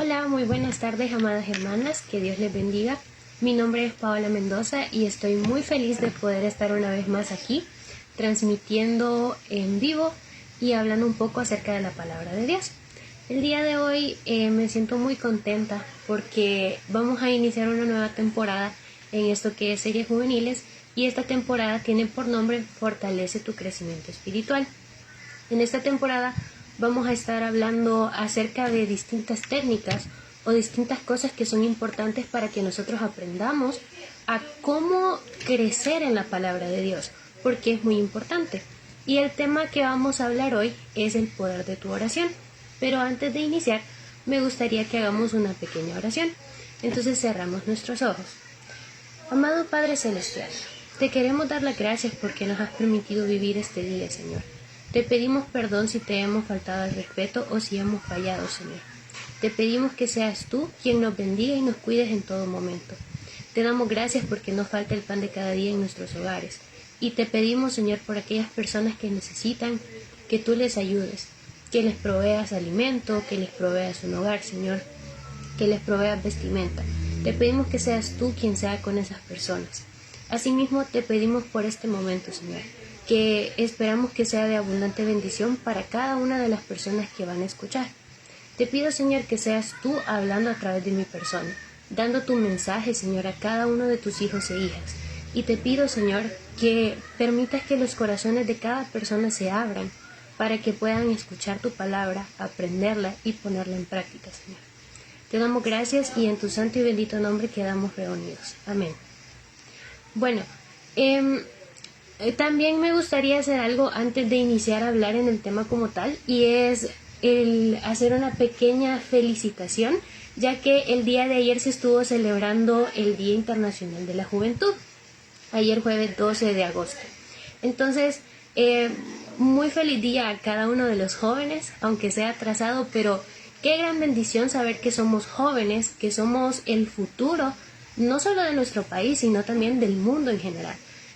Hola, muy buenas tardes, amadas hermanas, que Dios les bendiga. Mi nombre es Paola Mendoza y estoy muy feliz de poder estar una vez más aquí, transmitiendo en vivo y hablando un poco acerca de la palabra de Dios. El día de hoy me siento muy contenta porque vamos a iniciar una nueva temporada en esto que es Series Juveniles, y esta temporada tiene por nombre Fortalece tu crecimiento espiritual. En esta temporada vamos a estar hablando acerca de distintas técnicas o distintas cosas que son importantes para que nosotros aprendamos a cómo crecer en la palabra de Dios, porque es muy importante. Y el tema que vamos a hablar hoy es el poder de tu oración. Pero antes de iniciar, me gustaría que hagamos una pequeña oración. Entonces cerramos nuestros ojos. Amado Padre Celestial, te queremos dar las gracias porque nos has permitido vivir este día, Señor. Te pedimos perdón si te hemos faltado al respeto o si hemos fallado, Señor. Te pedimos que seas tú quien nos bendiga y nos cuides en todo momento. Te damos gracias porque nos falta el pan de cada día en nuestros hogares. Y te pedimos, Señor, por aquellas personas que necesitan, que tú les ayudes, que les proveas alimento, que les proveas un hogar, Señor, que les proveas vestimenta. Te pedimos que seas tú quien sea con esas personas. Asimismo, te pedimos por este momento, Señor, que esperamos que sea de abundante bendición para cada una de las personas que van a escuchar. Te pido, Señor, que seas tú hablando a través de mi persona, dando tu mensaje, Señor, a cada uno de tus hijos e hijas. Y te pido, Señor, que permitas que los corazones de cada persona se abran para que puedan escuchar tu palabra, aprenderla y ponerla en práctica, Señor. Te damos gracias y en tu santo y bendito nombre quedamos reunidos. Amén. Bueno, también me gustaría hacer algo antes de iniciar a hablar en el tema como tal, y es el hacer una pequeña felicitación, ya que el día de ayer se estuvo celebrando el Día Internacional de la Juventud, ayer jueves 12 de agosto. Entonces, muy feliz día a cada uno de los jóvenes, aunque sea atrasado, pero qué gran bendición saber que somos jóvenes, que somos el futuro, no solo de nuestro país, sino también del mundo en general.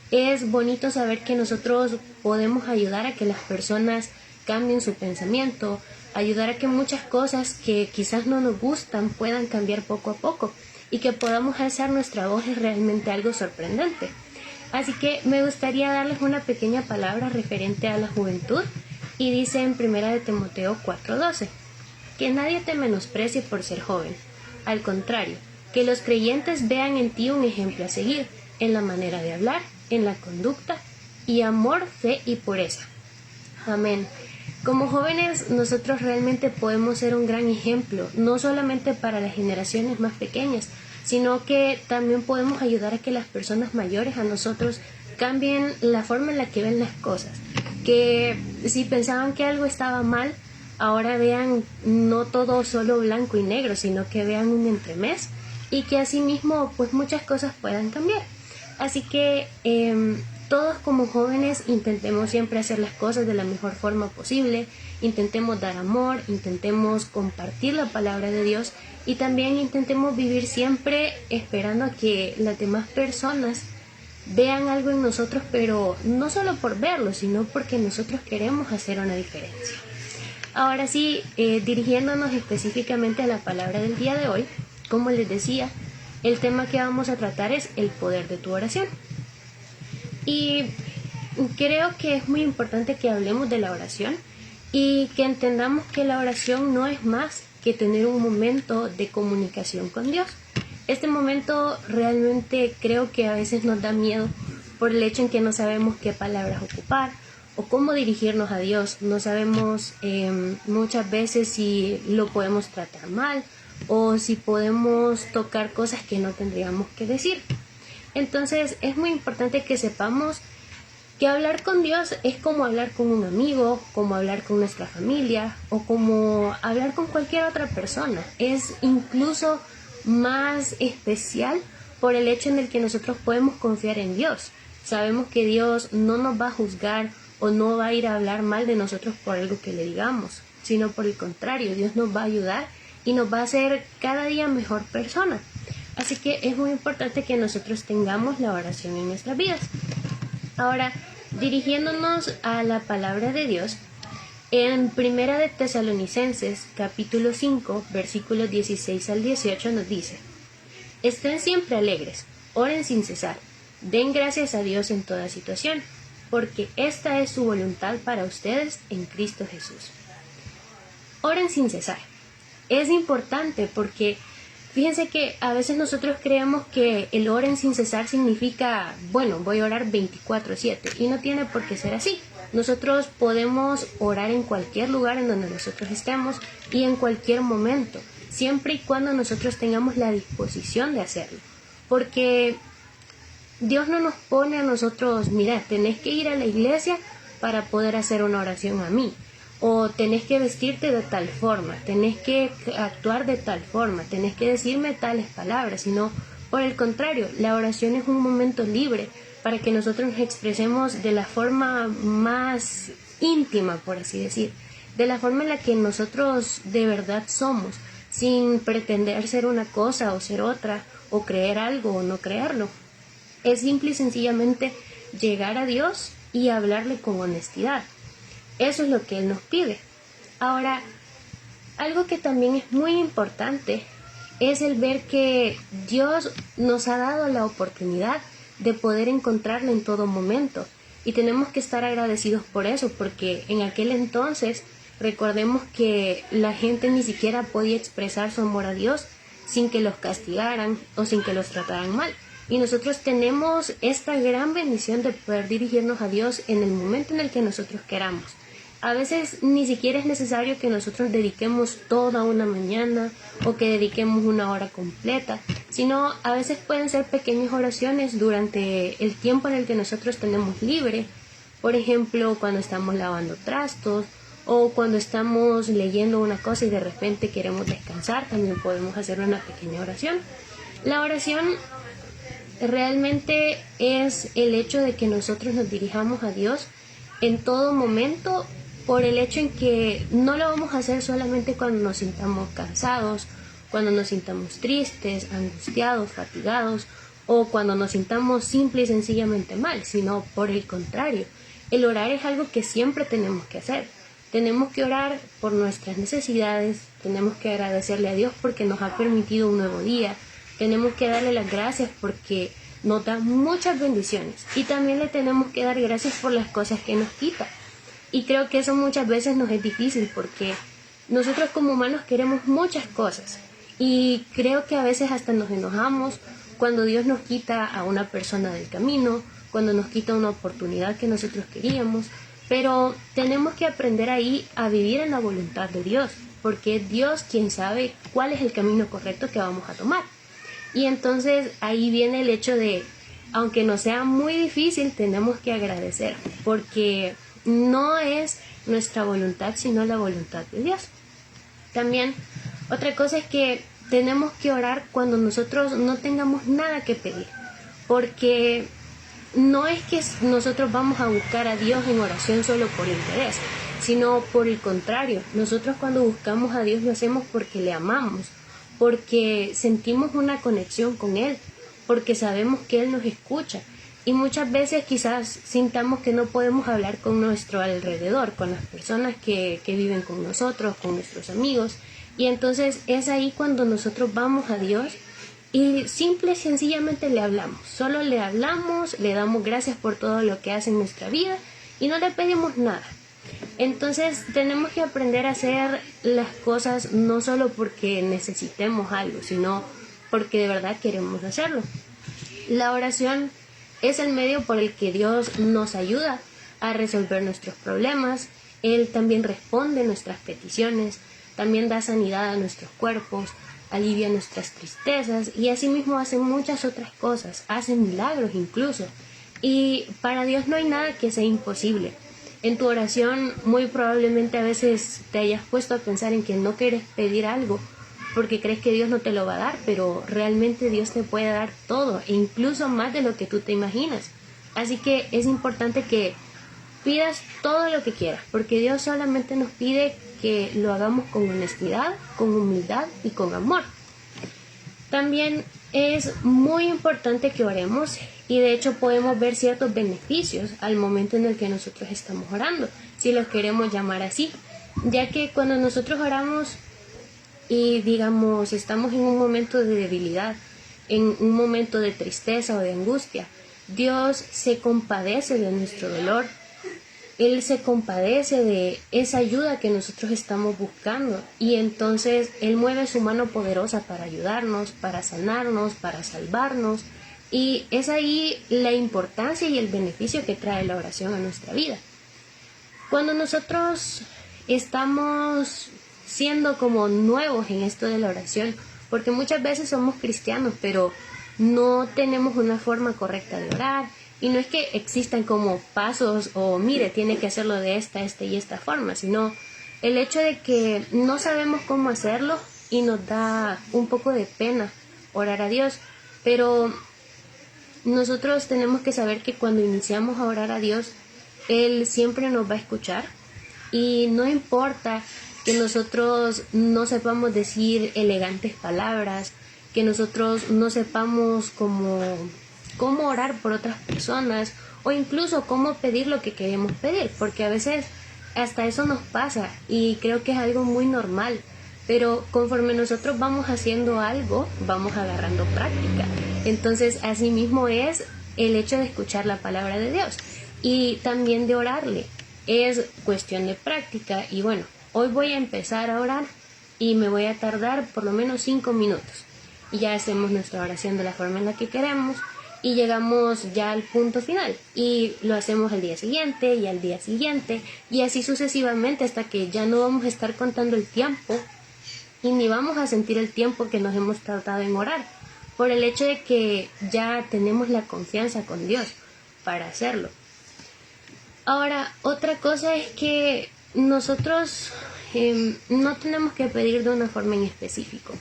Es bonito saber que nosotros podemos ayudar a que las personas cambien su pensamiento, ayudar a que muchas cosas que quizás no nos gustan puedan cambiar poco a poco, y que podamos alzar nuestra voz es realmente algo sorprendente. Así que me gustaría darles una pequeña palabra referente a la juventud, y dice en 1 Timoteo 4:12, que nadie te menosprecie por ser joven. Al contrario, que los creyentes vean en ti un ejemplo a seguir, en la manera de hablar, en la conducta, y amor, fe y pureza. Amén. Como jóvenes, nosotros realmente podemos ser un gran ejemplo, no solamente para las generaciones más pequeñas, sino que también podemos ayudar a que las personas mayores a nosotros cambien la forma en la que ven las cosas. Que si pensaban que algo estaba mal, ahora vean no todo solo blanco y negro, sino que vean un entremés, y que asimismo pues muchas cosas puedan cambiar. Así que todos como jóvenes intentemos siempre hacer las cosas de la mejor forma posible, intentemos dar amor, intentemos compartir la palabra de Dios, y también intentemos vivir siempre esperando a que las demás personas vean algo en nosotros, pero no solo por verlo, sino porque nosotros queremos hacer una diferencia. Ahora sí, dirigiéndonos específicamente a la palabra del día de hoy, como les decía, el tema que vamos a tratar es el poder de tu oración. Y creo que es muy importante que hablemos de la oración y que entendamos que la oración no es más que tener un momento de comunicación con Dios. Este momento realmente creo que a veces nos da miedo por el hecho en que no sabemos qué palabras ocupar o cómo dirigirnos a Dios. No sabemos muchas veces si lo podemos tratar mal o si podemos tocar cosas que no tendríamos que decir. Entonces es muy importante que sepamos que hablar con Dios es como hablar con un amigo, como hablar con nuestra familia o como hablar con cualquier otra persona. Es incluso más especial por el hecho en el que nosotros podemos confiar en Dios. Sabemos que Dios no nos va a juzgar o no va a ir a hablar mal de nosotros por algo que le digamos, sino por el contrario, Dios nos va a ayudar y nos va a hacer cada día mejor persona. Así que es muy importante que nosotros tengamos la oración en nuestras vidas. Ahora, dirigiéndonos a la palabra de Dios, En Primera de Tesalonicenses, capítulo 5, versículos 16 al 18 nos dice: estén siempre alegres, oren sin cesar, den gracias a Dios en toda situación, porque esta es su voluntad para ustedes en Cristo Jesús. Oren sin cesar. Es importante porque fíjense que a veces nosotros creemos que el oren sin cesar significa, bueno, voy a orar 24/7, y no tiene por qué ser así. Nosotros podemos orar en cualquier lugar en donde nosotros estemos y en cualquier momento, siempre y cuando nosotros tengamos la disposición de hacerlo. Porque Dios no nos pone a nosotros, mira, tenés que ir a la iglesia para poder hacer una oración a mí, o tenés que vestirte de tal forma, tenés que actuar de tal forma, tenés que decirme tales palabras, sino por el contrario, la oración es un momento libre para que nosotros nos expresemos de la forma más íntima, por así decir, de la forma en la que nosotros de verdad somos, sin pretender ser una cosa o ser otra, o creer algo o no creerlo. Es simple y sencillamente llegar a Dios y hablarle con honestidad. Eso es lo que Él nos pide. Ahora, algo que también es muy importante es el ver que Dios nos ha dado la oportunidad de poder encontrarle en todo momento. Y tenemos que estar agradecidos por eso, porque en aquel entonces recordemos que la gente ni siquiera podía expresar su amor a Dios sin que los castigaran o sin que los trataran mal. Y nosotros tenemos esta gran bendición de poder dirigirnos a Dios en el momento en el que nosotros queramos. A veces ni siquiera es necesario que nosotros dediquemos toda una mañana o que dediquemos una hora completa, sino a veces pueden ser pequeñas oraciones durante el tiempo en el que nosotros tenemos libre. Por ejemplo, cuando estamos lavando trastos o cuando estamos leyendo una cosa y de repente queremos descansar, también podemos hacer una pequeña oración. La oración realmente es el hecho de que nosotros nos dirijamos a Dios en todo momento, por el hecho en que no lo vamos a hacer solamente cuando nos sintamos cansados, cuando nos sintamos tristes, angustiados, fatigados, o cuando nos sintamos simple y sencillamente mal, sino por el contrario. El orar es algo que siempre tenemos que hacer. Tenemos que orar por nuestras necesidades, tenemos que agradecerle a Dios porque nos ha permitido un nuevo día. Tenemos que darle las gracias porque nos da muchas bendiciones, y también le tenemos que dar gracias por las cosas que nos quita. Y creo que eso muchas veces nos es difícil porque nosotros como humanos queremos muchas cosas, y creo que a veces hasta nos enojamos cuando Dios nos quita a una persona del camino, cuando nos quita una oportunidad que nosotros queríamos, pero tenemos que aprender ahí a vivir en la voluntad de Dios, porque es Dios quien sabe cuál es el camino correcto que vamos a tomar. Y entonces ahí viene el hecho de, aunque nos sea muy difícil, tenemos que agradecer, porque no es nuestra voluntad, sino la voluntad de Dios. También otra cosa es que tenemos que orar cuando nosotros no tengamos nada que pedir, porque no es que nosotros vamos a buscar a Dios en oración solo por interés, sino por el contrario. Nosotros cuando buscamos a Dios lo hacemos porque le amamos, porque sentimos una conexión con Él, porque sabemos que Él nos escucha. Y muchas veces quizás sintamos que no podemos hablar con nuestro alrededor, con las personas que viven con nosotros, con nuestros amigos. Y entonces es ahí cuando nosotros vamos a Dios y simple y sencillamente le hablamos. Solo le hablamos, le damos gracias por todo lo que hace en nuestra vida y no le pedimos nada. Entonces tenemos que aprender a hacer las cosas no solo porque necesitemos algo, sino porque de verdad queremos hacerlo. La oración es el medio por el que Dios nos ayuda a resolver nuestros problemas. Él también responde nuestras peticiones, también da sanidad a nuestros cuerpos, alivia nuestras tristezas y asimismo hace muchas otras cosas, hace milagros incluso. Y para Dios no hay nada que sea imposible. En tu oración muy probablemente a veces te hayas puesto a pensar en que no quieres pedir algo porque crees que Dios no te lo va a dar, pero realmente Dios te puede dar todo e incluso más de lo que tú te imaginas. Así que es importante que pidas todo lo que quieras, porque Dios solamente nos pide que lo hagamos con honestidad, con humildad y con amor. También es muy importante que oremos Y de hecho podemos ver ciertos beneficios al momento en el que nosotros estamos orando, si los queremos llamar así, ya que cuando nosotros oramos y digamos estamos en un momento de debilidad, en un momento de tristeza o de angustia, Dios se compadece de nuestro dolor. Él se compadece de esa ayuda que nosotros estamos buscando y entonces Él mueve su mano poderosa para ayudarnos, para sanarnos, para salvarnos, y es ahí la importancia y el beneficio que trae la oración a nuestra vida. Cuando nosotros estamos siendo como nuevos en esto de la oración, porque muchas veces somos cristianos, pero no tenemos una forma correcta de orar, y no es que existan como pasos o mire, tiene que hacerlo de esta y esta forma, sino el hecho de que no sabemos cómo hacerlo y nos da un poco de pena orar a Dios, pero nosotros tenemos que saber que cuando iniciamos a orar a Dios, Él siempre nos va a escuchar y no importa que nosotros no sepamos decir elegantes palabras, que nosotros no sepamos cómo orar por otras personas o incluso cómo pedir lo que queremos pedir, porque a veces hasta eso nos pasa y creo que es algo muy normal, pero conforme nosotros vamos haciendo algo, vamos agarrando práctica. Entonces, así mismo es el hecho de escuchar la palabra de Dios y también de orarle. Es cuestión de práctica y bueno, hoy voy a empezar a orar y me voy a tardar por lo menos 5 minutos. Y ya hacemos nuestra oración de la forma en la que queremos y llegamos ya al punto final y lo hacemos al día siguiente y al día siguiente y así sucesivamente hasta que ya no vamos a estar contando el tiempo y ni vamos a sentir el tiempo que nos hemos tardado en orar, por el hecho de que ya tenemos la confianza con Dios para hacerlo. Ahora, otra cosa es que nosotros no tenemos que pedir de una forma en específico.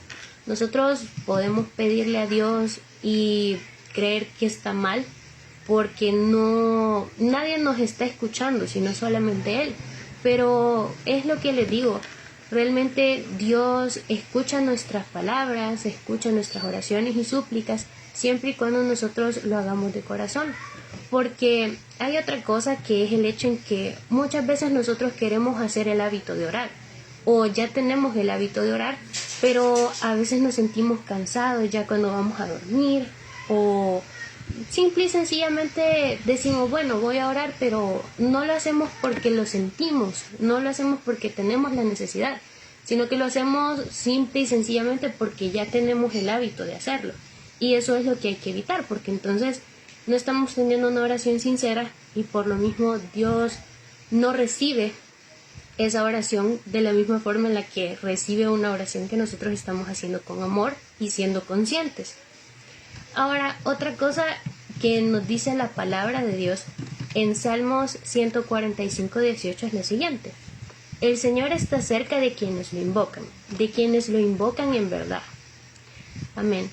Nosotros podemos pedirle a Dios y creer que está mal porque nadie nos está escuchando, sino solamente Él. Pero es lo que les digo, realmente Dios escucha nuestras palabras, escucha nuestras oraciones y súplicas, siempre y cuando nosotros lo hagamos de corazón. Porque hay otra cosa que es el hecho en que muchas veces nosotros queremos hacer el hábito de orar, o ya tenemos el hábito de orar, pero a veces nos sentimos cansados ya cuando vamos a dormir, o simple y sencillamente decimos, bueno, voy a orar, pero no lo hacemos porque lo sentimos, no lo hacemos porque tenemos la necesidad, sino que lo hacemos simple y sencillamente porque ya tenemos el hábito de hacerlo. Y eso es lo que hay que evitar, porque entonces no estamos teniendo una oración sincera y por lo mismo Dios no recibe esa oración de la misma forma en la que recibe una oración que nosotros estamos haciendo con amor y siendo conscientes. Ahora, otra cosa que nos dice la palabra de Dios en Salmos 145:18 es la siguiente: el Señor está cerca de quienes lo invocan en verdad. Amén.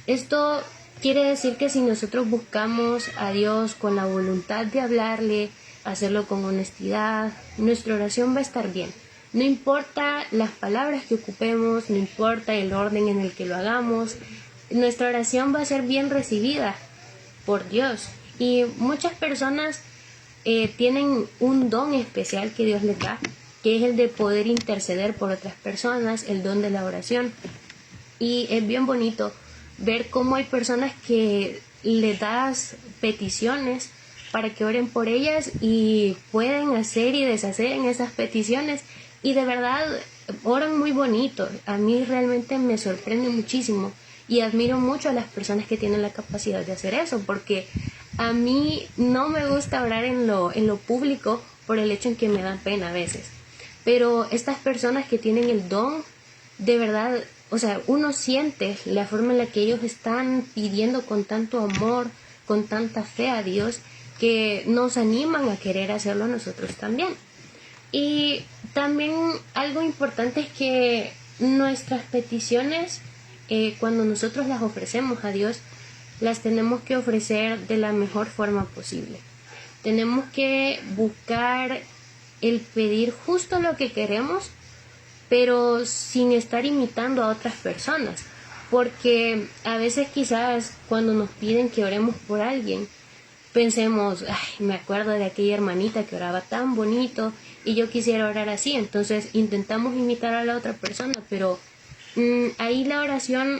Esto quiere decir que si nosotros buscamos a Dios con la voluntad de hablarle, hacerlo con honestidad, nuestra oración va a estar bien. No importa las palabras que ocupemos, no importa el orden en el que lo hagamos, nuestra oración va a ser bien recibida por Dios. Y muchas personas tienen un don especial que Dios les da, que es el de poder interceder por otras personas, el don de la oración. Y es bien bonito ver cómo hay personas que le das peticiones para que oren por ellas y pueden hacer y deshacer en esas peticiones y de verdad oran muy bonito. A mí realmente me sorprende muchísimo y admiro mucho a las personas que tienen la capacidad de hacer eso, porque a mí no me gusta orar en lo público por el hecho en que me da pena a veces, pero estas personas que tienen el don, de verdad, o sea, uno siente la forma en la que ellos están pidiendo con tanto amor, con tanta fe a Dios, que nos animan a querer hacerlo nosotros también. Y también algo importante es que nuestras peticiones, cuando nosotros las ofrecemos a Dios, las tenemos que ofrecer de la mejor forma posible. Tenemos que buscar el pedir justo lo que queremos, pero sin estar imitando a otras personas, porque a veces quizás cuando nos piden que oremos por alguien, pensemos, ay, me acuerdo de aquella hermanita que oraba tan bonito y yo quisiera orar así, entonces intentamos imitar a la otra persona, pero ahí la oración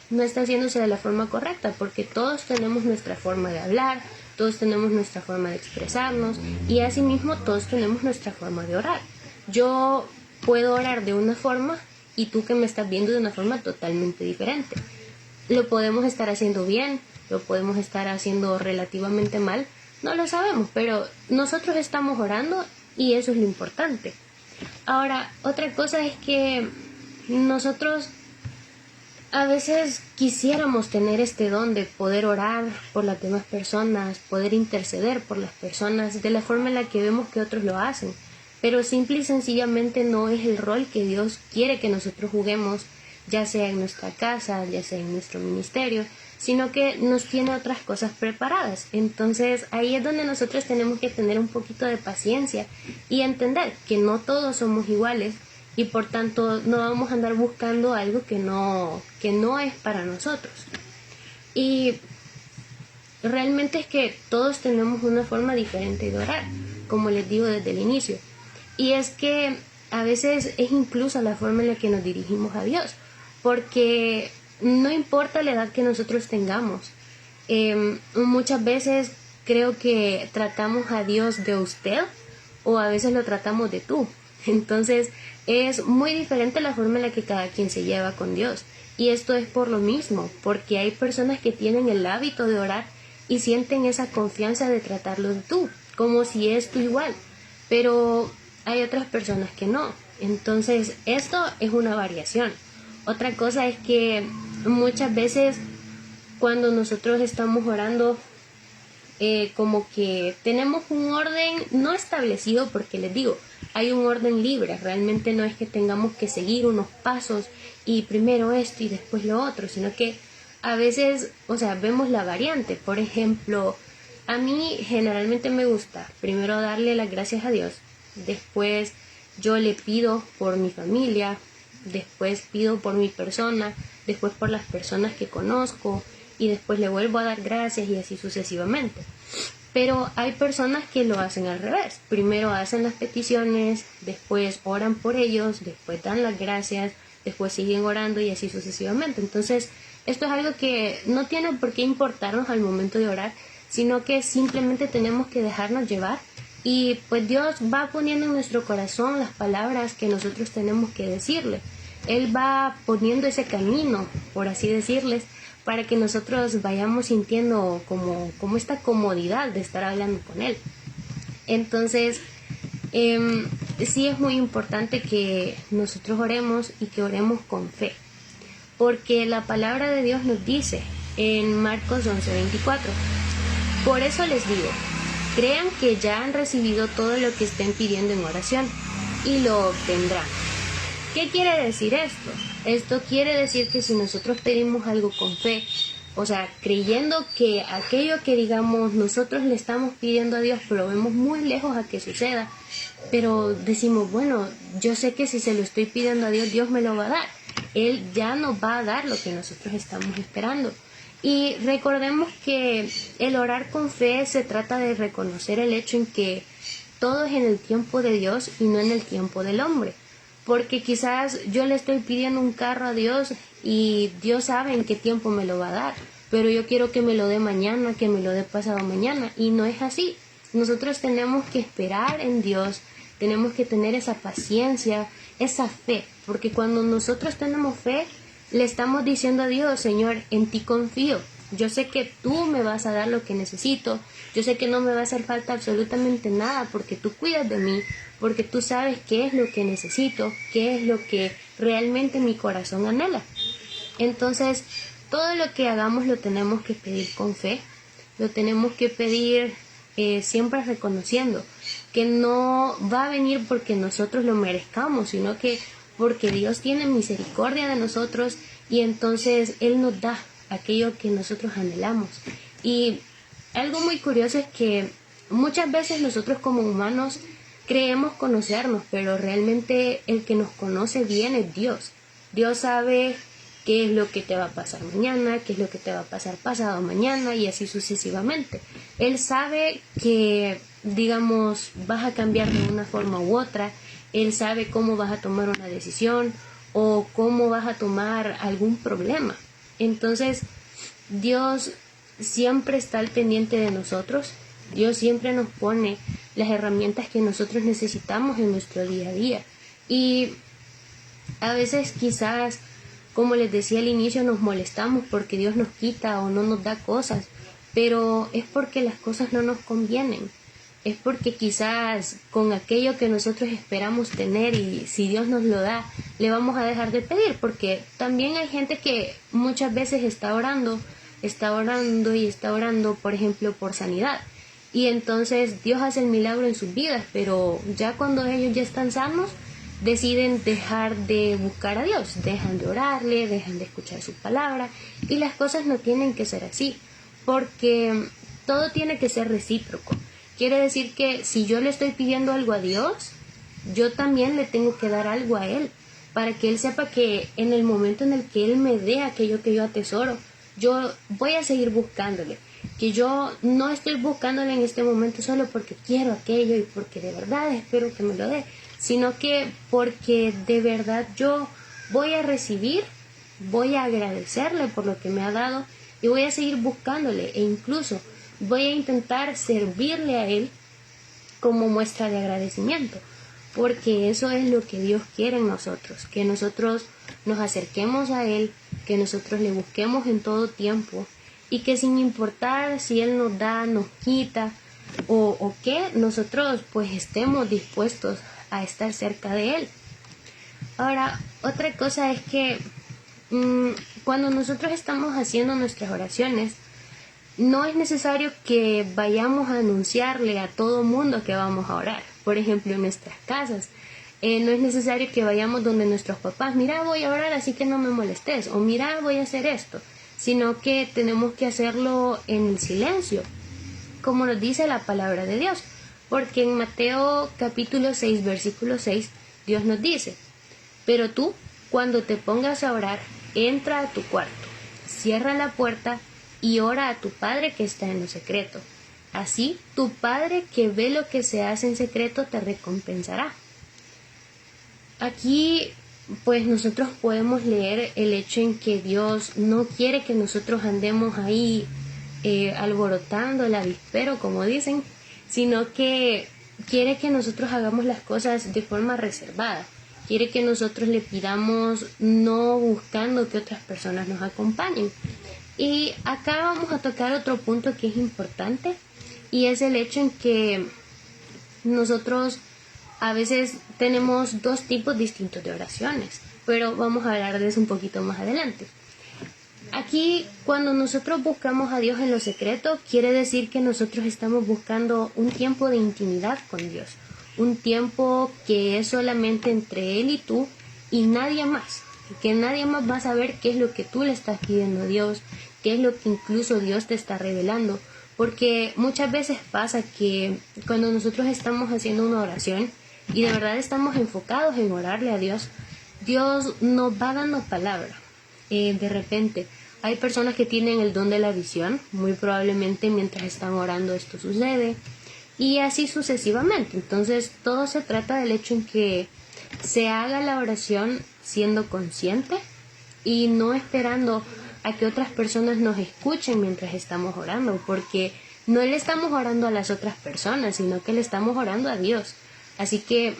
no está haciéndose de la forma correcta, porque todos tenemos nuestra forma de hablar, todos tenemos nuestra forma de expresarnos y asimismo todos tenemos nuestra forma de orar. Yo puedo orar de una forma y tú que me estás viendo de una forma totalmente diferente. Lo podemos estar haciendo bien, lo podemos estar haciendo relativamente mal, no lo sabemos, pero nosotros estamos orando y eso es lo importante. Ahora, otra cosa es que nosotros a veces quisiéramos tener este don de poder orar por las demás personas, poder interceder por las personas de la forma en la que vemos que otros lo hacen, pero simple y sencillamente no es el rol que Dios quiere que nosotros juguemos, ya sea en nuestra casa, ya sea en nuestro ministerio, sino que nos tiene otras cosas preparadas. Entonces ahí es donde nosotros tenemos que tener un poquito de paciencia y entender que no todos somos iguales, y por tanto no vamos a andar buscando algo que no es para nosotros. Y realmente es que todos tenemos una forma diferente de orar, como les digo desde el inicio. Y es que a veces es incluso la forma en la que nos dirigimos a Dios, porque no importa la edad que nosotros tengamos. Muchas veces creo que tratamos a Dios de usted o a veces lo tratamos de tú. Entonces es muy diferente la forma en la que cada quien se lleva con Dios. Y esto es por lo mismo, porque hay personas que tienen el hábito de orar y sienten esa confianza de tratarlo de tú, como si es tú igual. Pero hay otras personas que no. Entonces esto es una variación. Otra cosa es que muchas veces cuando nosotros estamos orando, como que tenemos un orden no establecido, porque les digo, hay un orden libre, realmente no es que tengamos que seguir unos pasos y primero esto y después lo otro, sino que a veces, o sea, vemos la variante. Por ejemplo, a mí generalmente me gusta primero darle las gracias a Dios, después yo le pido por mi familia, después pido por mi persona, después por las personas que conozco y después le vuelvo a dar gracias y así sucesivamente. Pero hay personas que lo hacen al revés. Primero hacen las peticiones, después oran por ellos, después dan las gracias, después siguen orando y así sucesivamente. Entonces, esto es algo que no tiene por qué importarnos al momento de orar, sino que simplemente tenemos que dejarnos llevar y pues Dios va poniendo en nuestro corazón las palabras que nosotros tenemos que decirle. Él va poniendo ese camino, por así decirles, para que nosotros vayamos sintiendo como esta comodidad de estar hablando con Él. Entonces, sí es muy importante que nosotros oremos y que oremos con fe, porque la palabra de Dios nos dice en Marcos 11:24, por eso les digo, crean que ya han recibido todo lo que estén pidiendo en oración y lo obtendrán. ¿Qué quiere decir esto? Esto quiere decir que si nosotros pedimos algo con fe, o sea, creyendo que aquello que digamos nosotros le estamos pidiendo a Dios, pero vemos muy lejos a que suceda, pero decimos, bueno, yo sé que si se lo estoy pidiendo a Dios, Dios me lo va a dar. Él ya nos va a dar lo que nosotros estamos esperando. Y recordemos que el orar con fe se trata de reconocer el hecho en que todo es en el tiempo de Dios y no en el tiempo del hombre. Porque quizás yo le estoy pidiendo un carro a Dios y Dios sabe en qué tiempo me lo va a dar, pero yo quiero que me lo dé mañana, que me lo dé pasado mañana, y no es así. Nosotros tenemos que esperar en Dios, tenemos que tener esa paciencia, esa fe, porque cuando nosotros tenemos fe, le estamos diciendo a Dios, Señor, en ti confío. Yo sé que tú me vas a dar lo que necesito, yo sé que no me va a hacer falta absolutamente nada porque tú cuidas de mí, porque tú sabes qué es lo que necesito, qué es lo que realmente mi corazón anhela. Entonces, todo lo que hagamos lo tenemos que pedir con fe, lo tenemos que pedir siempre reconociendo que no va a venir porque nosotros lo merezcamos, sino que porque Dios tiene misericordia de nosotros y entonces Él nos da aquello que nosotros anhelamos. Y algo muy curioso es que muchas veces nosotros como humanos creemos conocernos, pero realmente el que nos conoce bien es Dios. Dios sabe qué es lo que te va a pasar mañana, qué es lo que te va a pasar pasado mañana y así sucesivamente. Él sabe que, digamos, vas a cambiar de una forma u otra. Él sabe cómo vas a tomar una decisión o cómo vas a tomar algún problema. Entonces, Dios siempre está al pendiente de nosotros. Dios siempre nos pone las herramientas que nosotros necesitamos en nuestro día a día. Y a veces quizás, como les decía al inicio, nos molestamos porque Dios nos quita o no nos da cosas, pero es porque las cosas no nos convienen. Es porque quizás con aquello que nosotros esperamos tener y si Dios nos lo da, le vamos a dejar de pedir, porque también hay gente que muchas veces está orando, por ejemplo, por sanidad. Y entonces Dios hace el milagro en sus vidas, pero ya cuando ellos ya están sanos, deciden dejar de buscar a Dios, dejan de orarle, dejan de escuchar su palabra, y las cosas no tienen que ser así, porque todo tiene que ser recíproco. Quiere decir que si yo le estoy pidiendo algo a Dios, yo también le tengo que dar algo a Él, para que Él sepa que en el momento en el que Él me dé aquello que yo atesoro, yo voy a seguir buscándole, que yo no estoy buscándole en este momento solo porque quiero aquello y porque de verdad espero que me lo dé, sino que porque de verdad yo voy a recibir, voy a agradecerle por lo que me ha dado y voy a seguir buscándole e incluso voy a intentar servirle a Él como muestra de agradecimiento, porque eso es lo que Dios quiere en nosotros, que nosotros nos acerquemos a Él, que nosotros le busquemos en todo tiempo y que sin importar si Él nos da, nos quita o qué, nosotros pues estemos dispuestos a estar cerca de Él. Ahora, otra cosa es que cuando nosotros estamos haciendo nuestras oraciones, no es necesario que vayamos a anunciarle a todo mundo que vamos a orar. Por ejemplo, en nuestras casas. No es necesario que vayamos donde nuestros papás, mira, voy a orar, así que no me molestes, o mira, voy a hacer esto, sino que tenemos que hacerlo en el silencio, como nos dice la palabra de Dios. Porque en Mateo capítulo 6, versículo 6, Dios nos dice, pero tú, cuando te pongas a orar, entra a tu cuarto, cierra la puerta y ora a tu Padre que está en lo secreto. Así, tu Padre que ve lo que se hace en secreto te recompensará. Aquí, pues nosotros podemos leer el hecho en que Dios no quiere que nosotros andemos ahí alborotando el avispero, como dicen, sino que quiere que nosotros hagamos las cosas de forma reservada. Quiere que nosotros le pidamos no buscando que otras personas nos acompañen. Y acá vamos a tocar otro punto que es importante y es el hecho en que nosotros a veces tenemos dos tipos distintos de oraciones, pero vamos a hablar de eso un poquito más adelante. Aquí, cuando nosotros buscamos a Dios en lo secreto, quiere decir que nosotros estamos buscando un tiempo de intimidad con Dios, un tiempo que es solamente entre Él y tú y nadie más, que nadie más va a saber qué es lo que tú le estás pidiendo a Dios, qué es lo que incluso Dios te está revelando, porque muchas veces pasa que cuando nosotros estamos haciendo una oración y de verdad estamos enfocados en orarle a Dios, Dios nos va dando palabra. De repente hay personas que tienen el don de la visión, muy probablemente mientras están orando esto sucede, y así sucesivamente. Entonces todo se trata del hecho en que se haga la oración siendo consciente y no esperando a que otras personas nos escuchen mientras estamos orando, porque no le estamos orando a las otras personas, sino que le estamos orando a Dios. Así que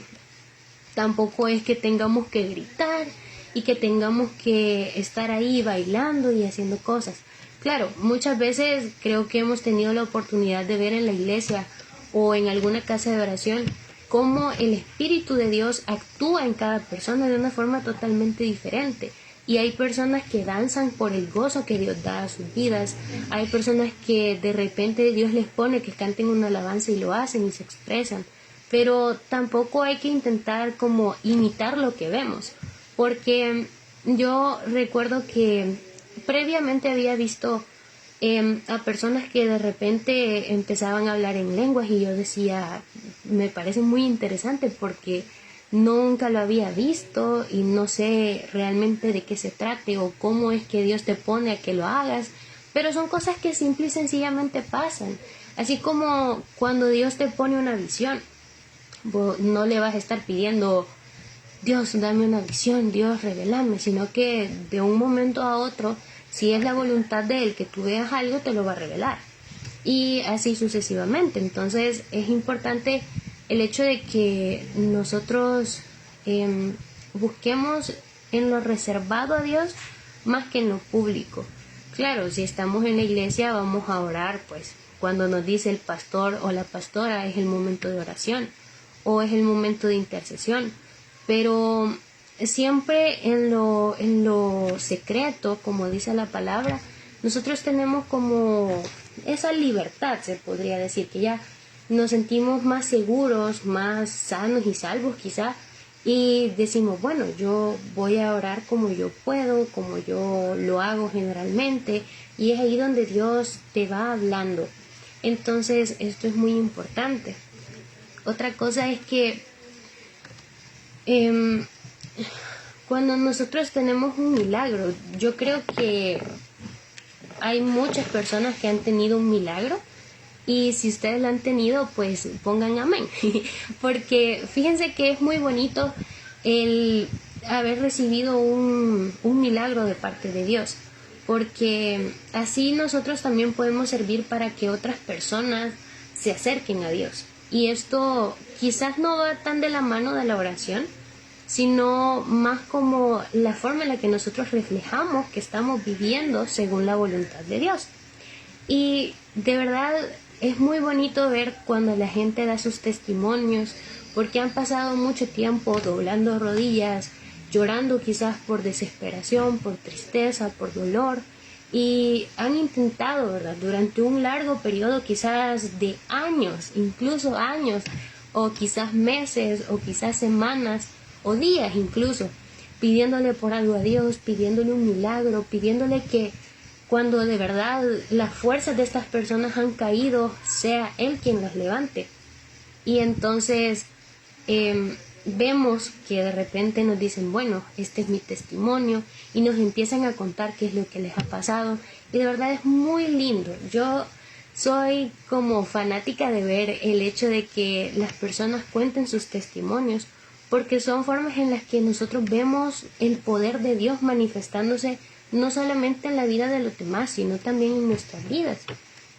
tampoco es que tengamos que gritar y que tengamos que estar ahí bailando y haciendo cosas. Claro, muchas veces creo que hemos tenido la oportunidad de ver en la iglesia o en alguna casa de oración cómo el Espíritu de Dios actúa en cada persona de una forma totalmente diferente. Y hay personas que danzan por el gozo que Dios da a sus vidas. Hay personas que de repente Dios les pone que canten una alabanza y lo hacen y se expresan. Pero tampoco hay que intentar como imitar lo que vemos. Porque yo recuerdo que previamente había visto a personas que de repente empezaban a hablar en lenguas y yo decía, me parece muy interesante porque nunca lo había visto y no sé realmente de qué se trate o cómo es que Dios te pone a que lo hagas, pero son cosas que simple y sencillamente pasan. Así como cuando Dios te pone una visión, vos no le vas a estar pidiendo: Dios, dame una visión, Dios, revelame, sino que de un momento a otro, si es la voluntad de Él que tú veas algo, te lo va a revelar. Y así sucesivamente. Entonces es importante el hecho de que nosotros busquemos en lo reservado a Dios más que en lo público. Claro, si estamos en la iglesia vamos a orar, pues cuando nos dice el pastor o la pastora es el momento de oración o es el momento de intercesión, pero siempre en lo secreto, como dice la palabra, nosotros tenemos como esa libertad, se podría decir, que ya nos sentimos más seguros, más sanos y salvos quizá, y decimos, bueno, yo voy a orar como yo puedo, como yo lo hago generalmente, y es ahí donde Dios te va hablando. Entonces esto es muy importante. Otra cosa es que cuando nosotros tenemos un milagro, yo creo que hay muchas personas que han tenido un milagro, y si ustedes lo han tenido, pues pongan amén. Porque fíjense que es muy bonito el haber recibido un milagro de parte de Dios, porque así nosotros también podemos servir para que otras personas se acerquen a Dios. Y esto quizás no va tan de la mano de la oración, sino más como la forma en la que nosotros reflejamos que estamos viviendo según la voluntad de Dios. Y de verdad es muy bonito ver cuando la gente da sus testimonios, porque han pasado mucho tiempo doblando rodillas, llorando quizás por desesperación, por tristeza, por dolor, y han intentado, ¿verdad?, durante un largo periodo, quizás de años, incluso años, o quizás meses, o quizás semanas, o días incluso, pidiéndole por algo a Dios, pidiéndole un milagro, pidiéndole que cuando de verdad las fuerzas de estas personas han caído, sea Él quien las levante. Y entonces vemos que de repente nos dicen, bueno, este es mi testimonio, y nos empiezan a contar qué es lo que les ha pasado, y de verdad es muy lindo. Yo soy como fanática de ver el hecho de que las personas cuenten sus testimonios, porque son formas en las que nosotros vemos el poder de Dios manifestándose no solamente en la vida de los demás, sino también en nuestras vidas.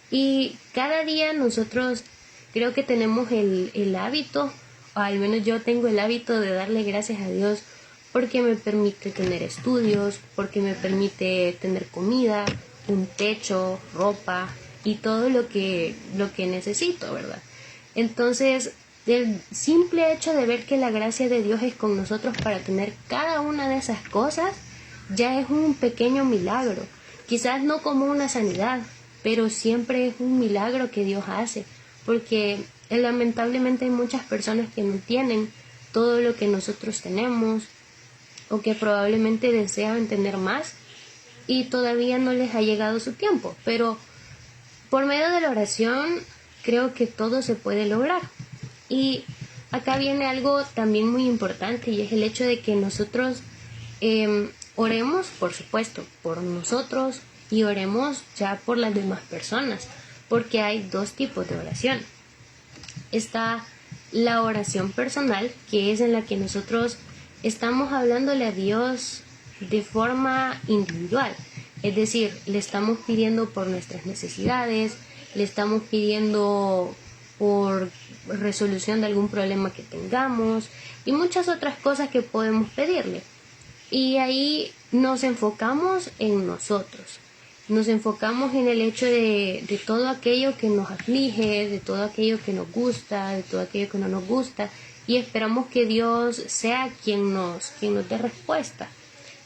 Y cada día nosotros creo que tenemos el hábito, o al menos yo tengo el hábito de darle gracias a Dios porque me permite tener estudios, porque me permite tener comida, un techo, ropa y todo lo que necesito, ¿verdad? Entonces, el simple hecho de ver que la gracia de Dios es con nosotros para tener cada una de esas cosas, ya es un pequeño milagro. Quizás no como una sanidad, pero siempre es un milagro que Dios hace, porque lamentablemente hay muchas personas que no tienen todo lo que nosotros tenemos, o que probablemente desean tener más y todavía no les ha llegado su tiempo, pero por medio de la oración creo que todo se puede lograr. Y acá viene algo también muy importante, y es el hecho de que nosotros oremos, por supuesto, por nosotros, y oremos ya por las demás personas, porque hay dos tipos de oración. Está la oración personal, que es en la que nosotros estamos hablándole a Dios de forma individual, es decir, le estamos pidiendo por nuestras necesidades, le estamos pidiendo por resolución de algún problema que tengamos y muchas otras cosas que podemos pedirle. Y ahí nos enfocamos en nosotros, nos enfocamos en el hecho de todo aquello que nos aflige, de todo aquello que nos gusta, de todo aquello que no nos gusta, y esperamos que Dios sea quien nos dé respuesta.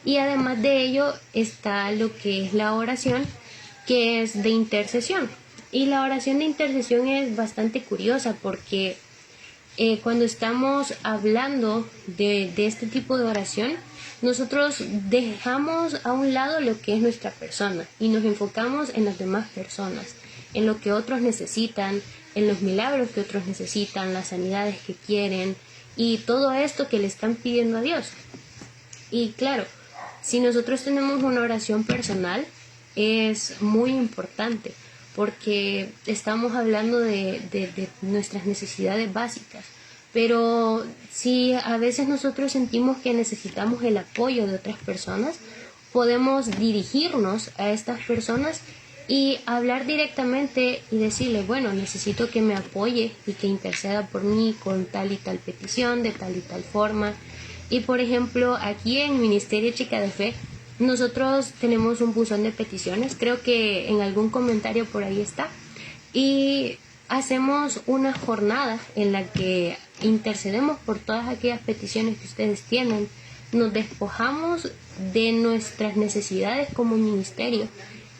Y además de ello está lo que es la oración, que es de intercesión. Y la oración de intercesión es bastante curiosa porque cuando estamos hablando de este tipo de oración, nosotros dejamos a un lado lo que es nuestra persona y nos enfocamos en las demás personas, en lo que otros necesitan, en los milagros que otros necesitan, las sanidades que quieren, y todo esto que le están pidiendo a Dios. Y claro, si nosotros tenemos una oración personal, es muy importante porque estamos hablando de nuestras necesidades básicas. Pero si a veces nosotros sentimos que necesitamos el apoyo de otras personas, podemos dirigirnos a estas personas y hablar directamente y decirle, bueno, necesito que me apoye y que interceda por mí con tal y tal petición, de tal y tal forma. Y por ejemplo, aquí en Ministerio Chica de Fe, nosotros tenemos un buzón de peticiones, creo que en algún comentario por ahí está, y hacemos una jornada en la que intercedemos por todas aquellas peticiones que ustedes tienen, nos despojamos de nuestras necesidades como ministerio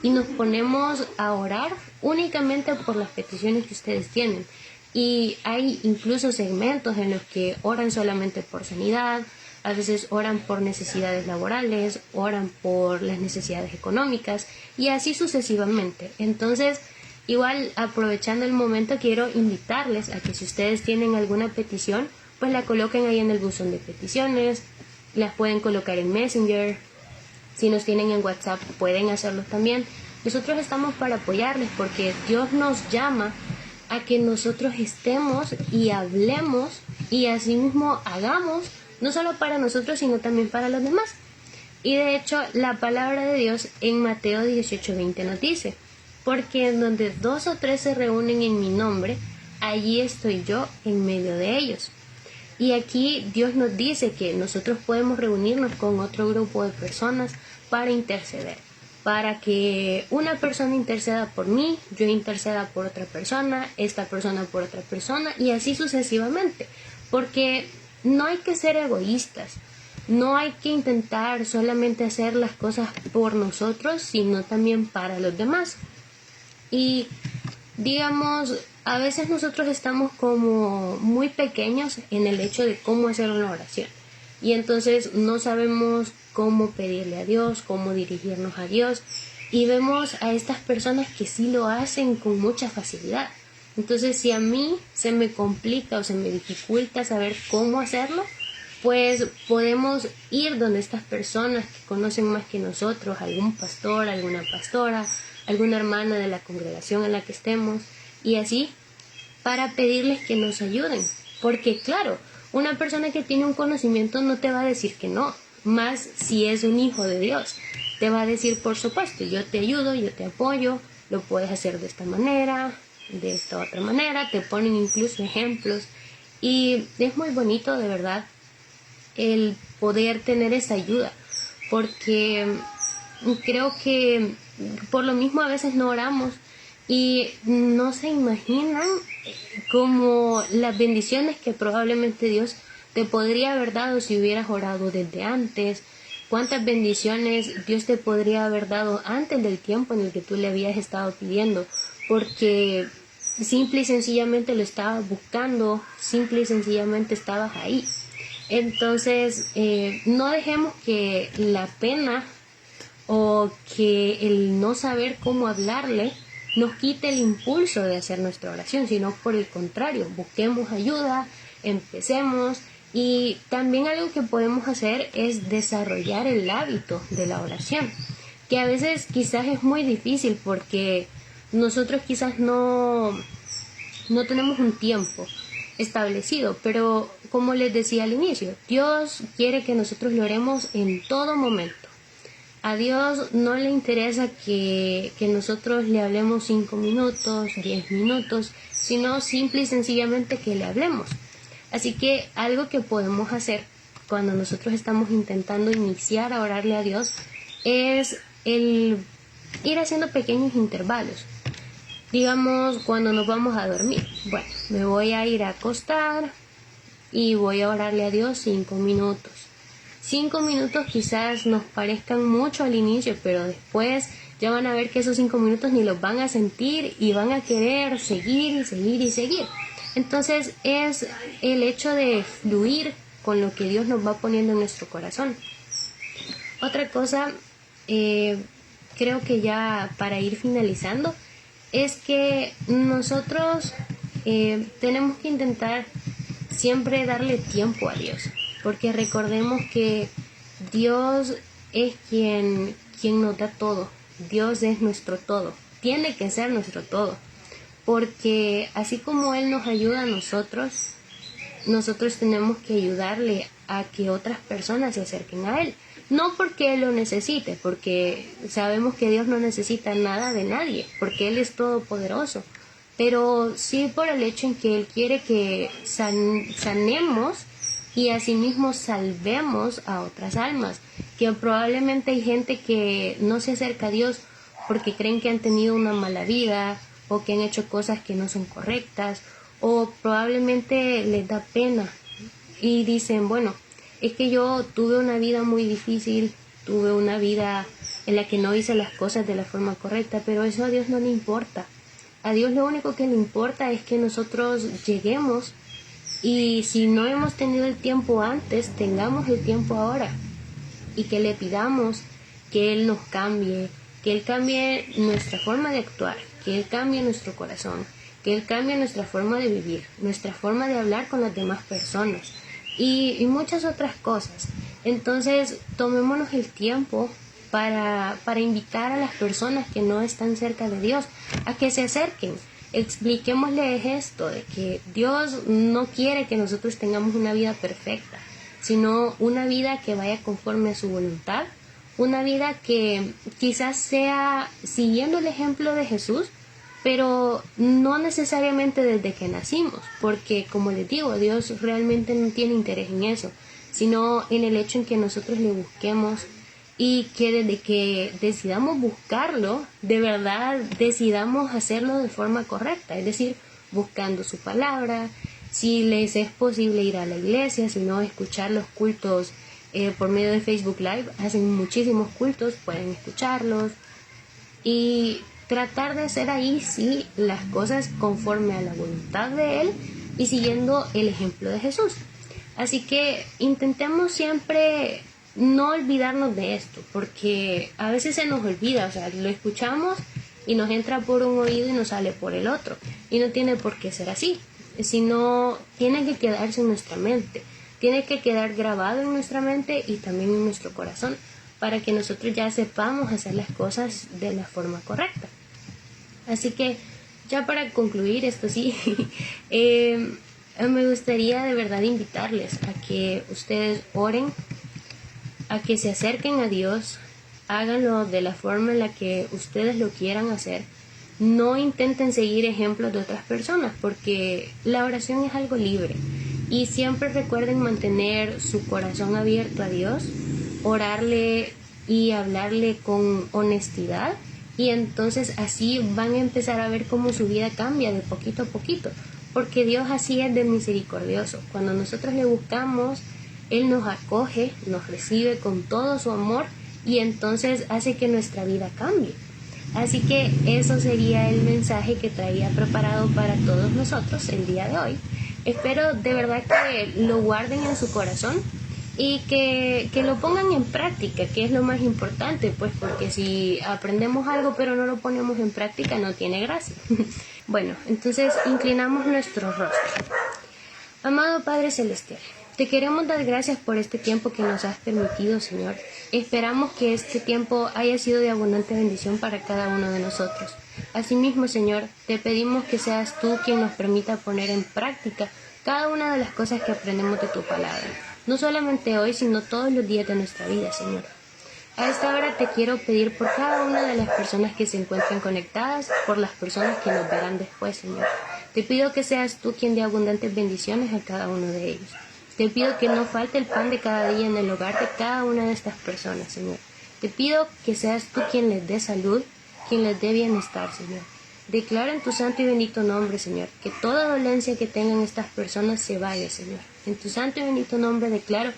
y nos ponemos a orar únicamente por las peticiones que ustedes tienen. Y hay incluso segmentos en los que oran solamente por sanidad, a veces oran por necesidades laborales, oran por las necesidades económicas y así sucesivamente. Entonces, igual aprovechando el momento, quiero invitarles a que si ustedes tienen alguna petición, pues la coloquen ahí en el buzón de peticiones, las pueden colocar en Messenger, si nos tienen en WhatsApp pueden hacerlo también. Nosotros estamos para apoyarles porque Dios nos llama a que nosotros estemos y hablemos y asimismo hagamos, no solo para nosotros sino también para los demás. Y de hecho la palabra de Dios en Mateo 18:20 nos dice, porque en donde 2 o 3 se reúnen en mi nombre, allí estoy yo en medio de ellos. Y aquí Dios nos dice que nosotros podemos reunirnos con otro grupo de personas para interceder, para que una persona interceda por mí, yo interceda por otra persona, esta persona por otra persona y así sucesivamente, porque no hay que ser egoístas, no hay que intentar solamente hacer las cosas por nosotros, sino también para los demás. Y digamos, a veces nosotros estamos como muy pequeños en el hecho de cómo hacer una oración y entonces no sabemos cómo pedirle a Dios, cómo dirigirnos a Dios y vemos a estas personas que sí lo hacen con mucha facilidad. Entonces si a mí se me complica o se me dificulta saber cómo hacerlo, pues podemos ir donde estas personas que conocen más que nosotros, algún pastor, alguna pastora, alguna hermana de la congregación en la que estemos y así para pedirles que nos ayuden, porque claro, una persona que tiene un conocimiento no te va a decir que no, más si es un hijo de Dios, te va a decir por supuesto, yo te ayudo, yo te apoyo, lo puedes hacer de esta manera, de esta otra manera, te ponen incluso ejemplos y es muy bonito de verdad el poder tener esa ayuda, porque creo que por lo mismo a veces no oramos y no se imaginan como las bendiciones que probablemente Dios te podría haber dado si hubieras orado desde antes, cuántas bendiciones Dios te podría haber dado antes del tiempo en el que tú le habías estado pidiendo, porque simple y sencillamente lo estabas buscando, simple y sencillamente estabas ahí. Entonces, no dejemos que la pena o que el no saber cómo hablarle nos quite el impulso de hacer nuestra oración, sino por el contrario, busquemos ayuda, empecemos. Y también algo que podemos hacer es desarrollar el hábito de la oración, que a veces quizás es muy difícil porque nosotros quizás no tenemos un tiempo establecido, pero como les decía al inicio, Dios quiere que nosotros lo oremos en todo momento. A Dios no le interesa que nosotros le hablemos 5 minutos, 10 minutos, sino simple y sencillamente que le hablemos. Así que algo que podemos hacer cuando nosotros estamos intentando iniciar a orarle a Dios es el ir haciendo pequeños intervalos. Digamos, cuando nos vamos a dormir, bueno, me voy a ir a acostar y voy a orarle a Dios 5 minutos. 5 minutos quizás nos parezcan mucho al inicio, pero después ya van a ver que esos 5 minutos ni los van a sentir y van a querer seguir y seguir y seguir. Entonces es el hecho de fluir con lo que Dios nos va poniendo en nuestro corazón. Otra cosa, creo que ya para ir finalizando, es que nosotros tenemos que intentar siempre darle tiempo a Dios, porque recordemos que Dios es quien nos da todo. Dios es nuestro todo, tiene que ser nuestro todo, porque así como Él nos ayuda a nosotros tenemos que ayudarle a que otras personas se acerquen a Él. No porque Él lo necesite, porque sabemos que Dios no necesita nada de nadie, porque Él es todopoderoso, pero sí por el hecho en que Él quiere que sanemos y asimismo salvemos a otras almas, que probablemente hay gente que no se acerca a Dios porque creen que han tenido una mala vida o que han hecho cosas que no son correctas, o probablemente les da pena y dicen, bueno, es que yo tuve una vida muy difícil, tuve una vida en la que no hice las cosas de la forma correcta, pero eso a Dios no le importa. A Dios lo único que le importa es que nosotros lleguemos, y si no hemos tenido el tiempo antes, tengamos el tiempo ahora, y que le pidamos que Él nos cambie, que Él cambie nuestra forma de actuar, que Él cambie nuestro corazón, que Él cambie nuestra forma de vivir, nuestra forma de hablar con las demás personas y muchas otras cosas. Entonces, tomémonos el tiempo para invitar a las personas que no están cerca de Dios a que se acerquen. Expliquémosles esto, de que Dios no quiere que nosotros tengamos una vida perfecta, sino una vida que vaya conforme a su voluntad, una vida que quizás sea siguiendo el ejemplo de Jesús, pero no necesariamente desde que nacimos, porque como les digo, Dios realmente no tiene interés en eso, sino en el hecho en que nosotros le busquemos y que desde que decidamos buscarlo, de verdad decidamos hacerlo de forma correcta, es decir, buscando su palabra, si les es posible ir a la iglesia, si no, escuchar los cultos por medio de Facebook Live, hacen muchísimos cultos, pueden escucharlos y tratar de hacer ahí sí las cosas conforme a la voluntad de Él y siguiendo el ejemplo de Jesús. Así que intentemos siempre no olvidarnos de esto, porque a veces se nos olvida, o sea, lo escuchamos y nos entra por un oído y nos sale por el otro, y no tiene por qué ser así, sino tiene que quedarse en nuestra mente, tiene que quedar grabado en nuestra mente y también en nuestro corazón, para que nosotros ya sepamos hacer las cosas de la forma correcta. Así que ya para concluir esto sí, me gustaría de verdad invitarles a que ustedes oren, a que se acerquen a Dios, háganlo de la forma en la que ustedes lo quieran hacer. No intenten seguir ejemplos de otras personas, porque la oración es algo libre. Y siempre recuerden mantener su corazón abierto a Dios, orarle y hablarle con honestidad, y entonces así van a empezar a ver cómo su vida cambia de poquito a poquito, porque Dios así es de misericordioso. Cuando nosotros le buscamos, Él nos acoge, nos recibe con todo su amor y entonces hace que nuestra vida cambie. Así que eso sería el mensaje que traía preparado para todos nosotros el día de hoy. Espero de verdad que lo guarden en su corazón y que lo pongan en práctica, que es lo más importante, pues porque si aprendemos algo pero no lo ponemos en práctica no tiene gracia. Bueno, entonces inclinamos nuestro rostro. Amado Padre Celestial, te queremos dar gracias por este tiempo que nos has permitido, Señor. Esperamos que este tiempo haya sido de abundante bendición para cada uno de nosotros. Asimismo, Señor, te pedimos que seas tú quien nos permita poner en práctica cada una de las cosas que aprendemos de tu palabra. No solamente hoy, sino todos los días de nuestra vida, Señor. A esta hora te quiero pedir por cada una de las personas que se encuentran conectadas, por las personas que nos verán después, Señor. Te pido que seas tú quien dé abundantes bendiciones a cada uno de ellos. Te pido que no falte el pan de cada día en el hogar de cada una de estas personas, Señor. Te pido que seas tú quien les dé salud, quien les dé bienestar, Señor. Declaro en tu santo y bendito nombre, Señor, que toda dolencia que tengan estas personas se vaya, Señor. En tu santo y bendito nombre declaro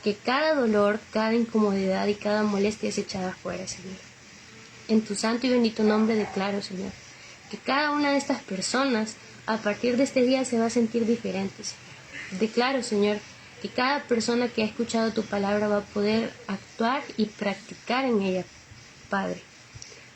que cada dolor, cada incomodidad y cada molestia es echada fuera, Señor. En tu santo y bendito nombre declaro, Señor, que cada una de estas personas a partir de este día se va a sentir diferente, Señor. Declaro, Señor, que cada persona que ha escuchado tu palabra va a poder actuar y practicar en ella, Padre.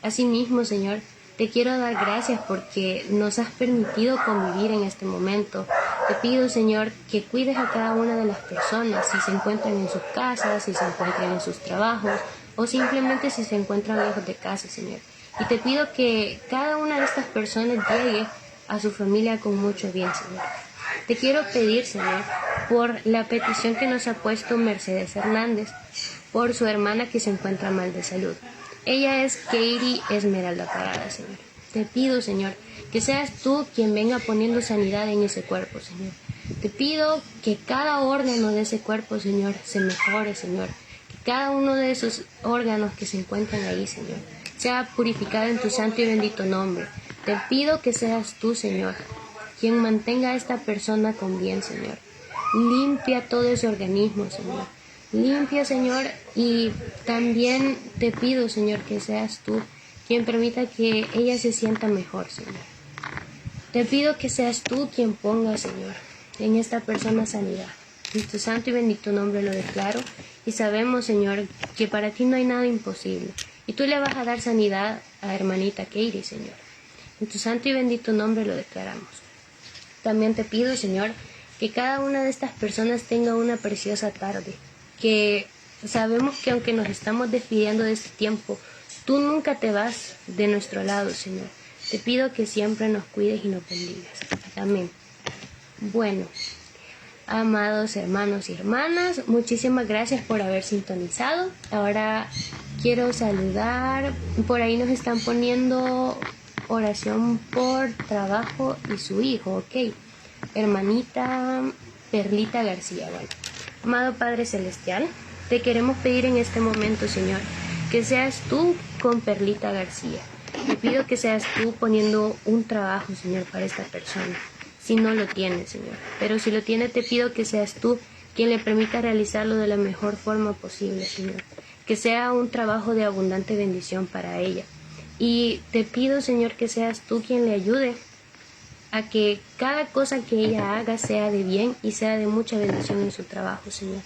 Asimismo, Señor, te quiero dar gracias porque nos has permitido convivir en este momento Te pido, Señor, que cuides a cada una de las personas, si se encuentran en sus casas, si se encuentran en sus trabajos o simplemente si se encuentran lejos de casa, Señor. Y te pido que cada una de estas personas llegue a su familia con mucho bien, Señor. Te quiero pedir, Señor, por la petición que nos ha puesto Mercedes Hernández, por su hermana que se encuentra mal de salud. Ella es Katie Esmeralda Parada, Señor. Te pido, Señor, que seas tú quien venga poniendo sanidad en ese cuerpo, Señor. Te pido que cada órgano de ese cuerpo, Señor, se mejore, Señor. Que cada uno de esos órganos que se encuentran ahí, Señor, sea purificado en tu santo y bendito nombre. Te pido que seas tú, Señor, quien mantenga a esta persona con bien, Señor. Limpia todo ese organismo, Señor. Limpia, Señor, y también te pido, Señor, que seas tú quien permita que ella se sienta mejor, Señor. Te pido que seas tú quien ponga, Señor, en esta persona sanidad. En tu santo y bendito nombre lo declaro y sabemos, Señor, que para ti no hay nada imposible. Y tú le vas a dar sanidad a hermanita Katie, Señor. En tu santo y bendito nombre lo declaramos. También te pido, Señor, que cada una de estas personas tenga una preciosa tarde. Que sabemos que aunque nos estamos despidiendo de este tiempo, tú nunca te vas de nuestro lado, Señor. Te pido que siempre nos cuides y nos bendigas. Amén. Bueno, amados hermanos y hermanas, muchísimas gracias por haber sintonizado. Ahora quiero saludar, por ahí nos están poniendo oración por trabajo y su hijo, ok. Hermanita Perlita García, bueno. Amado Padre Celestial, te queremos pedir en este momento, Señor, que seas tú con Perlita García. Te pido que seas tú poniendo un trabajo, Señor, para esta persona. Si no lo tiene, Señor. Pero si lo tiene, te pido que seas tú quien le permita realizarlo de la mejor forma posible, Señor. Que sea un trabajo de abundante bendición para ella. Y te pido, Señor, que seas tú quien le ayude a que cada cosa que ella haga sea de bien y sea de mucha bendición en su trabajo, Señor.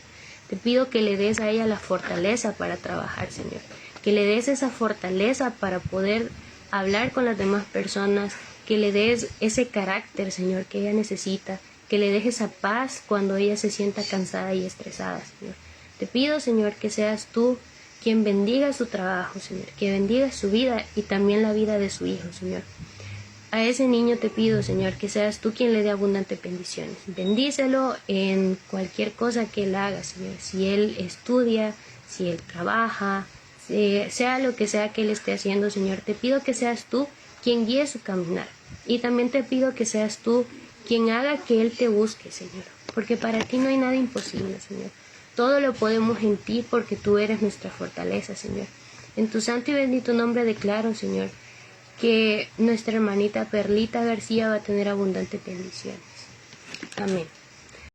Te pido que le des a ella la fortaleza para trabajar, Señor. Que le des esa fortaleza para poder hablar con las demás personas, que le des ese carácter, Señor, que ella necesita, que le des esa paz cuando ella se sienta cansada y estresada, Señor. Te pido, Señor, que seas tú quien bendiga su trabajo, Señor, que bendiga su vida y también la vida de su hijo, Señor. A ese niño te pido, Señor, que seas tú quien le dé abundantes bendiciones. Bendícelo en cualquier cosa que él haga, Señor. Si él estudia, si él trabaja, sea lo que sea que él esté haciendo, Señor, te pido que seas tú quien guíe su caminar. Y también te pido que seas tú quien haga que él te busque, Señor. Porque para ti no hay nada imposible, Señor. Todo lo podemos en ti porque tú eres nuestra fortaleza, Señor. En tu santo y bendito nombre declaro, Señor, que nuestra hermanita Perlita García va a tener abundantes bendiciones. Amén.